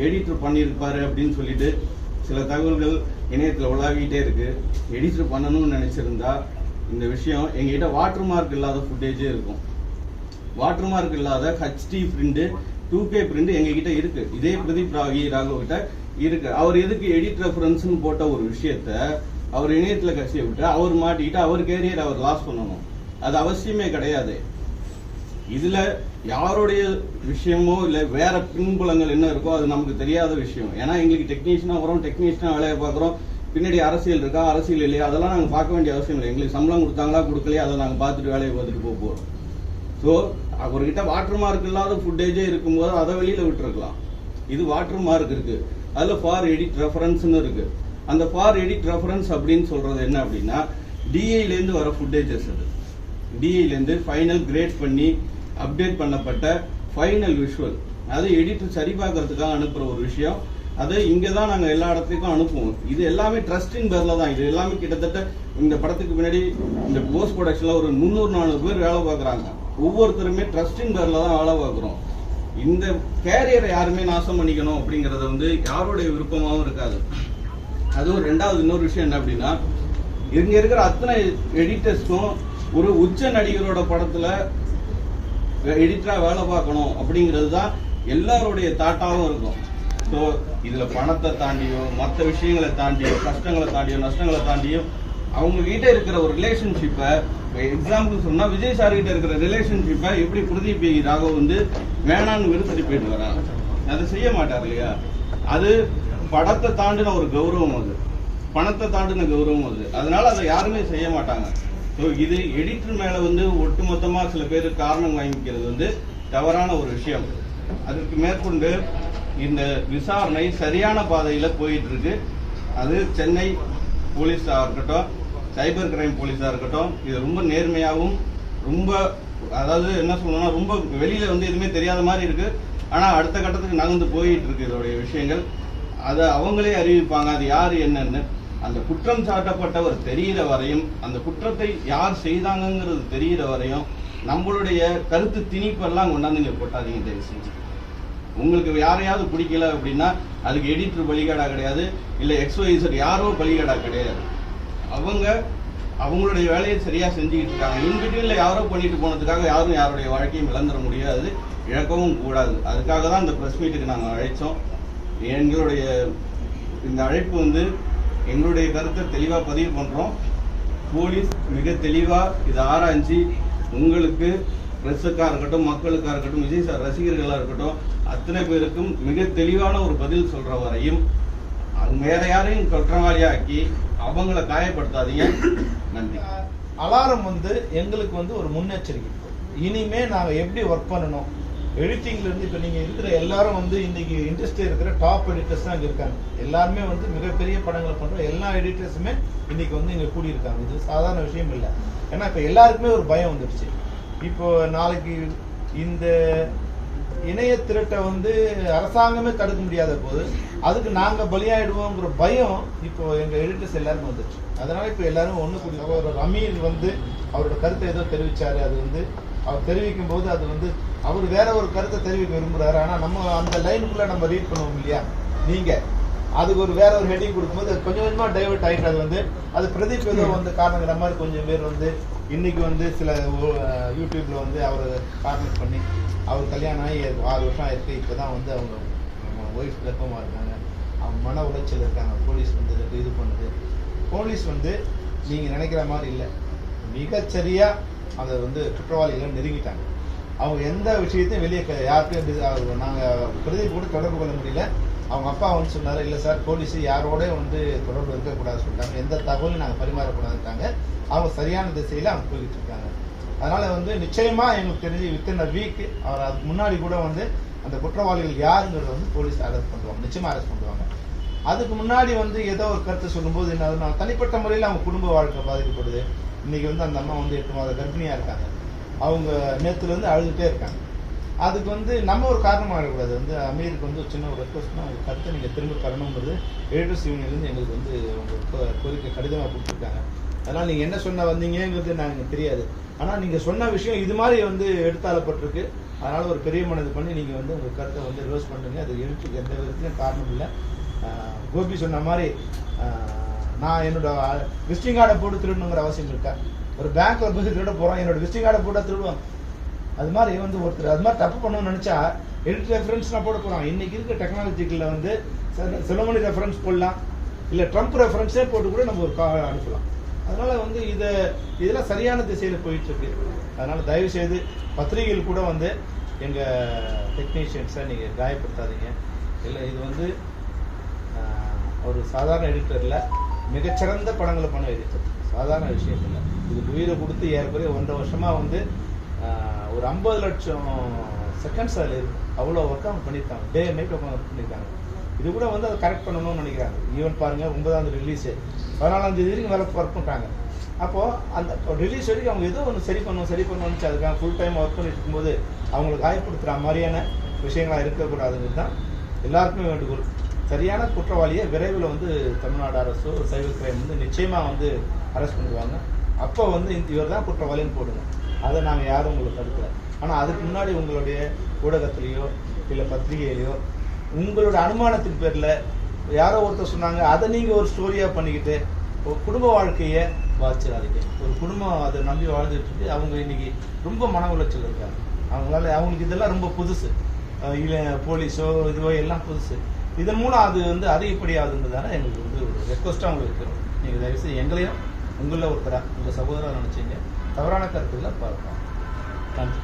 Editor பண்ணியிருப்பாரு அப்படின்னு சொல்லிட்டு சில தகவல்கள் இணையத்தில் உலாவிக்கிட்டே இருக்கு. எடிட்டர் பண்ணணும்னு நினைச்சிருந்தா இந்த விஷயம் எங்ககிட்ட வாட்டர் மார்க் இல்லாத ஃபுட்டேஜே இருக்கும். வாட்டர் மார்க் இல்லாத ஹெச்டி பிரிண்ட் 2K பிரிண்ட் எங்ககிட்ட இருக்கு. இதே பிரதீப் ராகவ் கிட்ட இருக்கு. அவர் எதுக்கு எடிட் ரெஃபரன்ஸ்னு போட்ட ஒரு விஷயத்த அவர் இணையத்தில் கசிய விட்டு அவர் மாட்டிக்கிட்டு அவர் கேரியர் அவர் லாஸ் பண்ணணும். அது அவசியமே கிடையாது. இதுல யாருடைய விஷயமோ இல்ல வேற பின்புலங்கள் என்ன இருக்கோ அது நமக்கு தெரியாத விஷயம். ஏன்னா எங்களுக்கு டெக்னீஷியனா வரோம், டெக்னீஷியனா வேலையை பார்க்குறோம். பின்னாடி அரசியல் இருக்கா அரசியல் இல்லையா அதெல்லாம் நாங்கள் பார்க்க வேண்டிய அவசியம் இல்லை. எங்களுக்கு சம்பளம் கொடுத்தாங்களா கொடுக்கலையா அதை நாங்கள் பார்த்துட்டு வேலையை பார்த்துட்டு போகிறோம். ஸோ அவர்கிட்ட வாட்டர் மார்க் இல்லாத ஃபுட்டேஜே இருக்கும்போது அதை வெளியில விட்டுருக்கலாம். இது வாட்டர் மார்க் இருக்கு, அதுல ஃபார் எடிட் ரெஃபரன்ஸ்னு இருக்கு. அந்த ஃபார் எடிட் ரெஃபரன்ஸ் அப்படின்னு சொல்றது என்ன அப்படின்னா டிஐலேருந்து வர ஃபுட்டேஜஸ். அது டிஐலேருந்து ஃபைனல் கிரேட் பண்ணி அப்டேட் பண்ணப்பட்ட ஃபைனல் விஷுவல். அது எடிட்டர் சரி பார்க்கறதுக்காக அனுப்புற ஒரு விஷயம். அது இங்கே தான் நாங்கள் எல்லா இடத்துக்கும் அனுப்புவோம். இது எல்லாமே ட்ரஸ்டின் பேரில் தான். இது எல்லாமே கிட்டத்தட்ட இந்த படத்துக்கு பின்னாடி இந்த போஸ்ட் ப்ரொடக்ஷனில் ஒரு 300-400 பேர் வேலை பார்க்குறாங்க. ஒவ்வொருத்தருமே ட்ரஸ்டின் பேரில் தான் வேலை பார்க்குறோம். இந்த கேரியரை யாருமே நாசம் பண்ணிக்கணும் அப்படிங்கிறது வந்து யாருடைய விருப்பமாகவும் இருக்காது. அதுவும் ரெண்டாவது இன்னொரு விஷயம் என்ன அப்படின்னா இங்க இருக்கிற அத்தனை எடிட்டர்ஸ்க்கும் ஒரு உச்ச நடிகரோட படத்துல எடிட்டரா வேலை பார்க்கணும் அப்படிங்கிறது தான் எல்லாருடைய தாட்டாவும் இருக்கும். ஸோ இதுல பணத்தை தாண்டியோ மற்ற விஷயங்களை தாண்டியோ கஷ்டங்களை தாண்டியோ நஷ்டங்களை தாண்டியோ அவங்க கிட்ட இருக்கிற ஒரு ரிலேஷன்ஷிப்பை, எக்ஸாம்பிள் சொன்னா விஜய் சார் கிட்ட இருக்கிற ரிலேஷன்ஷிப்பை எப்படி பிரதீப் ராகவ் வந்து வேணான்னு விருத்தி போயிட்டு வராங்க. அதை செய்ய மாட்டார் இல்லையா? அது படத்தை தாண்டின ஒரு கௌரவம், அது பணத்தை தாண்டின கௌரவம் அது. அதனால அதை யாருமே செய்ய மாட்டாங்க. ஸோ இது எடிட்டர் மேல வந்து ஒட்டுமொத்தமா சில பேர் காரணம் வாங்கிக்கிறது வந்து தவறான ஒரு விஷயம். அதற்கு மேற்கொண்டு இந்த விசாரணை சரியான பாதையில போயிட்டு இருக்கு. அது சென்னை போலீஸா இருக்கட்டும், சைபர் கிரைம் போலீஸா இருக்கட்டும், இது ரொம்ப நேர்மையாகவும் ரொம்ப அதாவது என்ன சொல்லணும்னா ரொம்ப வெளியில வந்து எதுவுமே தெரியாத மாதிரி இருக்கு. ஆனா அடுத்த கட்டத்துக்கு நகர்ந்து போயிட்டு இருக்கு இதோடைய விஷயங்கள். அதை அவங்களே அறிவிப்பாங்க அது யாரு என்னன்னு. அந்த குற்றம் சாட்டப்பட்டவர் தெரிகிற வரையும், அந்த குற்றத்தை யார் செய்தாங்கிறது தெரிகிற வரையும் நம்மளுடைய கருத்து திணிப்பெல்லாம் கொண்டாந்து இங்க போட்டாதீங்க தயவு செஞ்சு. உங்களுக்கு யாரையாவது பிடிக்கல அப்படின்னா அதுக்கு எடிட்டர் பலிகாடா கிடையாது, இல்ல XYZ யாரோ பலிகாடா கிடையாது. அவங்களுடைய வேலையை சரியா செஞ்சுக்கிட்டு இருக்காங்க. இன்பிட்வீன்ல யாரோ பண்ணிட்டு போனதுக்காக யாரும் யாருடைய வாழ்க்கையும் இழந்துட முடியாது, இழக்கவும் கூடாது. அதுக்காக தான் இந்த பிரஸ் மீட்டுக்கு நாங்கள் அழைச்சோம். எங்களுடைய இந்த அழைப்பு வந்து எங்களுடைய கருத்தை தெளிவாக பதிவு பண்ணுறோம். போலீஸ் மிக தெளிவாக இதை ஆராய்ச்சி உங்களுக்கு பிரஸுக்காக இருக்கட்டும், மக்களுக்காக இருக்கட்டும், விஜய் சார் ரசிகர்களாக இருக்கட்டும், அத்தனை பேருக்கும் மிக தெளிவான ஒரு பதில் சொல்ற வரையும் வேற யாரையும் குற்றவாளியாக்கி அவங்கள காயப்படுத்தாதீங்க. நன்றி. அலாரம் வந்து எங்களுக்கு வந்து ஒரு முன்னெச்சரிக்கை. இனிமே நாங்க எப்படி ஒர்க் பண்ணணும், எடிட்டிங்ல இருந்து இப்ப நீங்க இருக்கிற எல்லாரும் வந்து இன்னைக்கு இண்டஸ்ட்ரி இருக்கிற டாப் எடிட்டர்ஸ் தான் இங்க இருக்காங்க. எல்லாருமே வந்து மிகப்பெரிய படங்களை பண்ற எல்லா எடிட்டர்ஸுமே இன்னைக்கு வந்து இங்க கூடி இருக்காங்க. இது சாதாரண விஷயம் இல்லை. ஏன்னா இப்ப எல்லாருக்குமே ஒரு பயம் வந்துடுச்சு. இப்போ நாளைக்கு இந்த இணைய திருட்டை வந்து அரசாங்கமே தடுக்க முடியாத போது அதுக்கு நாங்க பலியாயிடுவோங்கிற பயம் இப்போ எங்க எடிட்டர்ஸ் எல்லாருக்கும் வந்துடுச்சு. அதனால இப்போ எல்லாரும் ஒண்ணு கூடி ஒரு அமீர் வந்து அவரோட கருத்தை ஏதோ தெரிவிச்சாரு. அது வந்து அவர் தெரிவிக்கும் போது அது வந்து அவர் வேற ஒரு கருத்தை தெரிவிக்க விரும்புறாரு. ஆனா நம்ம அந்த லைனுக்குள்ள நம்ம ரீட் பண்ணுவோம் இல்லையா? நீங்க அதுக்கு ஒரு வேற ஒரு ஹெட்டிங் கொடுக்கும்போது கொஞ்சம் கொஞ்சமா டைவர்ட் ஆயிட்டு அது வந்து அது பிரதீப் ஏதோ வந்து காரணங்கிற மாதிரி கொஞ்சம் பேர் வந்து இன்னைக்கு வந்து சில யூடியூப்ல வந்து அவர் கார்னெட் பண்ணி அவர் கல்யாணம் ஆகி 6 வருஷம் ஆயிருக்கு. இப்பதான் வந்து அவங்க ஒய்ஃப் கர்ப்பமா இருக்காங்க, அவங்க மன உளைச்சல் இருக்காங்க. போலீஸ் வந்து இது பண்ணுது. போலீஸ் வந்து நீங்க நினைக்கிற மாதிரி இல்லை, மிகச்சரியா அதை வந்து குற்றவாளிகளை நெருங்கிட்டாங்க. அவங்க எந்த விஷயத்தையும் வெளியே யாருக்கும் நாங்கள் பிரதீப் கூட தொடர்பு கொள்ள முடியல. அவங்க அப்பா வந்து சொன்னார், இல்லை சார் போலீஸ் யாரோட வந்து தொடர்பு இருக்கக்கூடாதுன்னு சொல்லிட்டாங்க, எந்த தகவலையும் நாங்கள் பரிமாறக்கூடாதுட்டாங்க. அவங்க சரியான திசையில் அவங்க போய்கிட்டு இருக்காங்க. அதனால வந்து நிச்சயமா எங்களுக்கு தெரிஞ்சு வித்தின் அ வீக் அவர் அதுக்கு முன்னாடி கூட வந்து அந்த குற்றவாளிகள் யாருங்கிறத வந்து போலீஸ் அரெஸ்ட் பண்ணுவாங்க, நிச்சயமா அரெஸ்ட் பண்ணுவாங்க. அதுக்கு முன்னாடி வந்து ஏதோ ஒரு கருத்தை சொல்லும்போது என்ன தனிப்பட்ட முறையில் அவங்க குடும்ப வாழ்க்கை பாதிக்கப்படுது. இன்னைக்கு வந்து அந்த அம்மா வந்து 8 மாத கர்ப்பிணியா இருக்காங்க. அவங்க நேத்துல இருந்து அழுதுட்டே இருக்காங்க. அதுக்கு வந்து நம்ம ஒரு காரணமாக இருக்கக்கூடாது. வந்து அமீருக்கு வந்து ஒரு சின்ன ஒரு ரெக்வஸ்ட்னா கருத்தை நீங்கள் திரும்ப தரணுங்கிறது எடிட்டர்ஸ் யூனியன்லேருந்து எங்களுக்கு வந்து உங்கள் கோரிக்கை கடிதமாக கொடுத்துருக்காங்க. அதனால் நீங்கள் என்ன சொன்ன வந்தீங்கிறது நாங்கள் தெரியாது. ஆனால் நீங்கள் சொன்ன விஷயம் இது மாதிரி வந்து எடுத்தாளப்பட்டிருக்கு. அதனால ஒரு பெரிய மனது பண்ணி நீங்க வந்து உங்க கருத்தை வந்து ரிவர்ஸ் பண்ணுங்க. அது எழுத்துக்கு எந்த விதத்துலையும் காரணம் இல்லை. கோபி சொன்ன மாதிரி நான் என்னோட விசிட்டிங் கார்டை போட்டு திருடணுங்கிற அவசியம் இருக்கா? ஒரு பேங்க்ல போய் திருட போறோம், என்னோட விசிட்டிங் கார்டை போட்டா திருடுவாங்க. அது மாதிரி வந்து ஒருத்தர் அது மாதிரி தப்பு பண்ணணும்னு நினைச்சா எடிட் ரெஃபரன்ஸ் நான் போட போறோம். இன்னைக்கு இருக்க டெக்னாலஜிக்கல வந்து செலமணி ரெஃபரன்ஸ் போடலாம், இல்ல ட்ரம்ப் ரெஃபரன்ஸே போட்டு கூட நம்ம ஒரு அனுப்பலாம். அதனால வந்து இதெல்லாம் சரியான திசையில போயிட்டு இருக்கு. அதனால தயவு செய்து பத்திரிகைகள் கூட வந்து எங்க டெக்னீஷியன்ஸை நீங்க காயப்படுத்தாதீங்க. இல்லை, இது வந்து ஒரு சாதாரண எடிட்டர்ல மிகச்சிறந்த படங்களை பண்ண எடிட்டர், சாதாரண விஷயம் இல்லை. இதுக்கு உயிரை கொடுத்து ஏறக்குறைய 1.5 வருஷமா வந்து ஒரு 50 லட்சம் செகண்ட்ஸ் அதில் இருக்கு. அவ்வளோ ஒர்க் அவங்க பண்ணியிருக்காங்க, டே அண்ட் நைட் உட்காந்து பண்ணியிருக்காங்க. இது கூட வந்து அதை கரெக்ட் பண்ணணும்னு நினைக்கிறாங்க. ஈவன் பாருங்க 9ஆம் ரிலீஸு 14ஆம் தேதி வரைக்கும் வேலை ஒர்க் பண்ணிட்டாங்க. அப்போது அந்த ரிலீஸ் வரைக்கும் அவங்க ஏதோ ஒன்று சரி பண்ணணும்னு அதுக்காக ஃபுல் டைம் ஒர்க் பண்ணிட்டு இருக்கும்போது அவங்களை காயப்படுத்துகிற மாதிரியான விஷயங்களாக இருக்கக்கூடாதுங்கிறது தான் எல்லாருக்குமே வேண்டுகோள். சரியான குற்றவாளியை விரைவில் வந்து தமிழ்நாடு அரசோ சைபர் கிரைம் வந்து நிச்சயமாக வந்து அரெஸ்ட் பண்ணுவாங்க. அப்போ வந்து இவர் தான் குற்றவாளின்னு போடுங்க. அதை நாங்கள் யாரும் உங்களுக்கு தடுக்கலை. ஆனால் அதுக்கு முன்னாடி உங்களுடைய ஊடகத்திலேயோ இல்லை பத்திரிகையிலையோ உங்களோட அனுமானத்தின் பேரில் யாரோ ஒருத்தர் சொன்னாங்க, அதை நீங்கள் ஒரு ஸ்டோரியாக பண்ணிக்கிட்டு ஒரு குடும்ப வாழ்க்கையை பாதிச்சிடாதீங்க. ஒரு குடும்பம் அதை நம்பி வாழ்ந்துட்டு இருக்கு, அவங்க இன்னைக்கு ரொம்ப மன உளைச்சல் இருக்காங்க. அவங்களுக்கு இதெல்லாம் ரொம்ப புதுசு, இல்லை போலீஸோ இதுவோ எல்லாம் புதுசு. இதன் மூலம் அது வந்து அதிகப்படியாகுதுன்றதால எங்களுக்கு வந்து ஒரு ரெக்வஸ்ட்டாக உங்களுக்கு இருக்கிறோம். நீங்கள் தயவுசெய்து எங்களையும் உங்களில் ஒருத்தராக உங்கள் சகோதரர் நினச்சிங்க தவறான கருத்துக்களை பார்க்கலாம். நன்றி.